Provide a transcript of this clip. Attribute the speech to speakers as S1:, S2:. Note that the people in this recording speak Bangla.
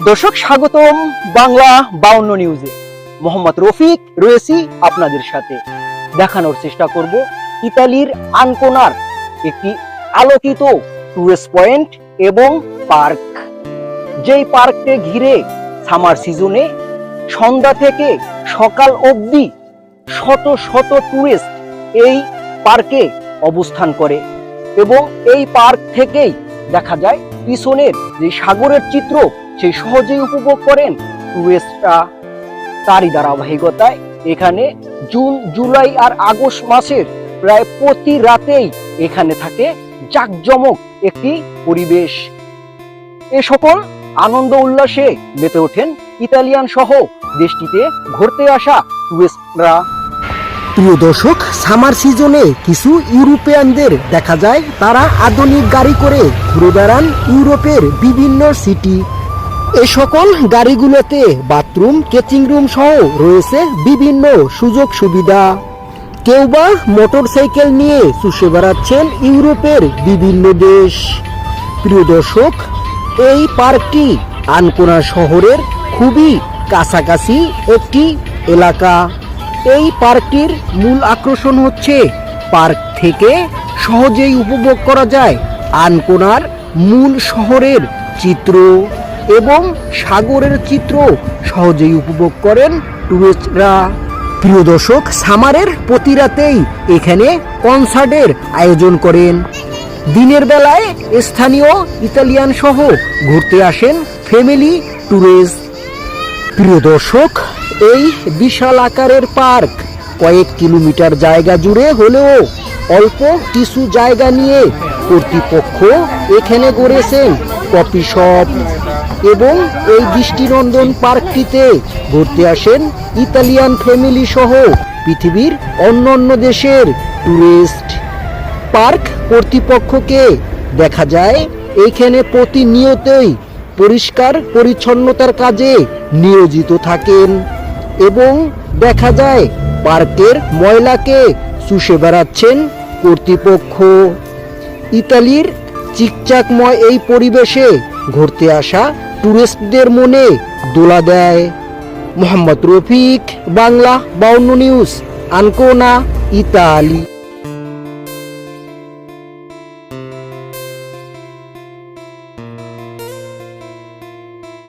S1: দর্শক স্বাগতম বাংলা 52 নিউজে। মোহাম্মদ রফিক রয়েছি আপনাদের সাথে। দেখানোর চেষ্টা করব ইতালির আনকোনার একটি আলোকিত টুরিস্ট পয়েন্ট এবং পার্ক। যেই পার্ককে ঘিরে সামার সিজনে সন্ধ্যা থেকে সকাল অবধি শত শত টুরিস্ট এই পার্কে অবস্থান করে এবং এই পার্ক থেকেই দেখা যায় পিছনের যে সাগরের চিত্র সেই সহজেই উপভোগ করেন টুরিস্টরা। তারই ধারাবাহিকতায় এখানে জুন, জুলাই আর আগস্ট মাসের প্রায় প্রতি রাতেই এখানে থাকে জাঁকজমক একটি পরিবেশ। এ সকল আনন্দ উল্লাসে মেতে ওঠেন ইতালিয়ান সহ দেশটিতে ঘুরতে আসা টুরিস্টরা। প্রিয় দর্শক, সামার সিজনে কিছু ইউরোপিয়ানদের দেখা যায় তারা আধুনিক গাড়ি করে ঘুরে বেড়ান ইউরোপের বিভিন্ন সিটি। এ সকল গাড়িগুলোতে বাথরুম, কেচিং রুম সহ রয়েছে বিভিন্ন সুযোগ সুবিধা। কেউ বা মোটরসাইকেল নিয়ে চষে বেড়াচ্ছেন ইউরোপের বিভিন্ন দেশ। প্রিয় দর্শক, এই পার্কটি আনকোনা শহরের খুবই কাছাকাছি একটি এলাকা। এই পার্কটির মূল আকর্ষণ হচ্ছে পার্ক থেকে সহজেই উপভোগ করা যায় আনকোনার মূল শহরের চিত্র এবং সাগরের চিত্র সহজেই উপভোগ করেন টুরিস্টরা। প্রিয় দর্শক, সামারের প্রতি রাতেই এখানে কনসার্টের আয়োজন করেন। দিনের বেলায় স্থানীয় ইতালিয়ান সহ ঘুরতে আসেন ফ্যামিলি ট্যুরিস্ট। প্রিয় দর্শক, এই বিশাল আকারের পার্ক কয়েক কিলোমিটার জায়গা জুড়ে হলেও অল্প কিছু জায়গা নিয়ে কর্তৃপক্ষ এখানে গড়েছেন কফি শপ এবং এই দৃষ্টিনন্দন পার্কটিতে ঘুরতে আসেন ইতালিয়ান ফ্যামিলি সহ পৃথিবীর অন্যান্য দেশের টুরিস্ট। পার্ক কর্তৃপক্ষকে দেখা যায় এখানে প্রতিনিয়তই পরিষ্কার পরিচ্ছন্নতার কাজে নিয়োজিত থাকেন এবং দেখা যায় পার্কের ময়লাকে চুষে বেড়াচ্ছেন কর্তৃপক্ষ। ইতালির চিকচাকময় এই পরিবেশে ঘুরতে আসা টুরিস্টদের মনে দোলা দেয়। Mohammad Rafiq, Bangla 52 news, Ancona, Italy.